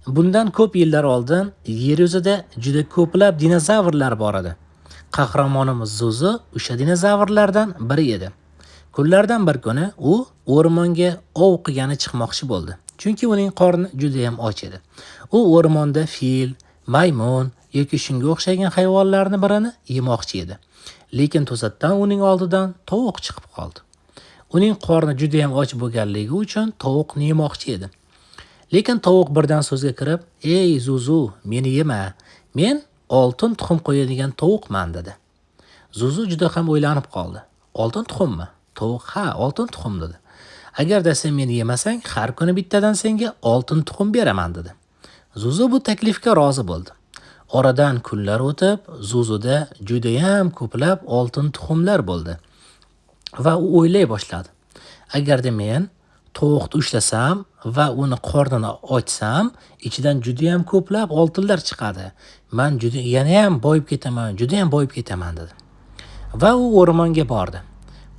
Bundan ko'p yillar oldin yer yuzida juda ko'plab dinozavrlar bor edi. Qahramonimiz Zuzu o'sha dinozavrlardan biri edi. Kunlardan bir kuni u o'rmonga ov qilgani chiqmoqchi bo'ldi. Chunki uning qorni juda ham och edi. U o'rmonda fil, maymun yoki shunga o'xshagan hayvonlarni birini yemoqchi edi. Lekin to'satdan uning oldidan tovuq chiqib qoldi. Uning qorni juda ham och bo'lganligi uchun tovuqni yemoqchi edi. Lekin tovuq birdan so'zga kirib, "Ey Zuzu, meni yema. Men oltin tuxum qo'yadigan tovuqman" dedi. Zuzu juda ham o'ylanib qoldi. "Oltin tuxummi?" Tovuq "Ha, oltin tuxum" dedi. "Agarda sen meni yemasang, har kuni bittadan senga oltin tuxum beraman" dedi. Zuzu bu taklifga rozi bo'ldi. Oradan kunlar o'tib, Zuzuda juda ham ko'plab oltin tuxumlar bo'ldi. Va u o'ylay boshladi. Agarda men tovuqni ushlasam va uni qornini ochsam, ichidan juda ham ko'plab oltinlar chiqadi. Men yana ham boyib ketaman dedi. Va u o'rmonga bordi.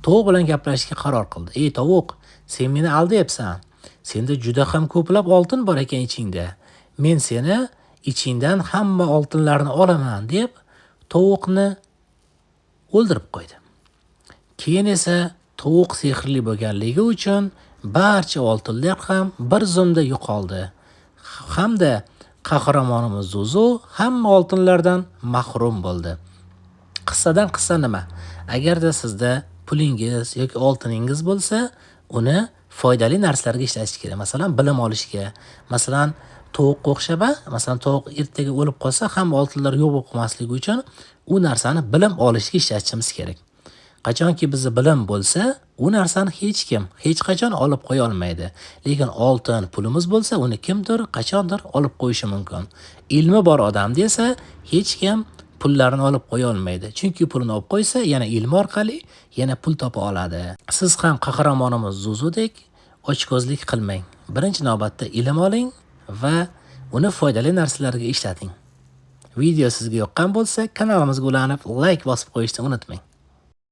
Tovuq bilan gaplashishga qaror qildi. "Ey tovuq, sen meni aldayapsan. Senda juda ham ko'plab oltin bor ekan ichingda. Men seni ichingdan hamma oltinlarni olaman" deb tovuqni o'ldirib qo'ydi. Keyin esa tovuq sehrli bo'lganligi uchun barcha oltinlar ham bir zumda yo'qoldi. Hamda qahramonimiz Zuzu hamma oltinlardan mahrum bo'ldi. Qissadan qissa nima? Agarda sizda pulingiz yoki oltiningiz bo'lsa, uni foydali narsalarga ishlatish kerak. Masalan, bilim olishga, masalan, tovuqqa o'xshab, masalan, tovuq ertaga o'lib qolsa ham oltinlar yo'q bo'lib qolmasligi uchun u narsani bilim olishga ishlatishimiz kerak. Qachonki bizda bilim bo'lsa, u narsani hech kim hech qachon olib qo'ya olmaydi. Lekin oltin pulimiz bo'lsa, uni kimdir qachondir olib qo'yishi mumkin. Ilmi bor odam desa, hech kim pullarini olib qo'ya olmaydi. Chunki pulini olib qo'ysa, yana ilm orqali yana pul topa oladi. Siz ham qahramonimiz Zuzudek ochko'zlik qilmang. Birinchi navbatda ilm oling va uni foydali narsalarga ishlating. Video sizga yoqqan bo'lsa, kanalimizga ulanib, like bosib qo'yishni unutmang.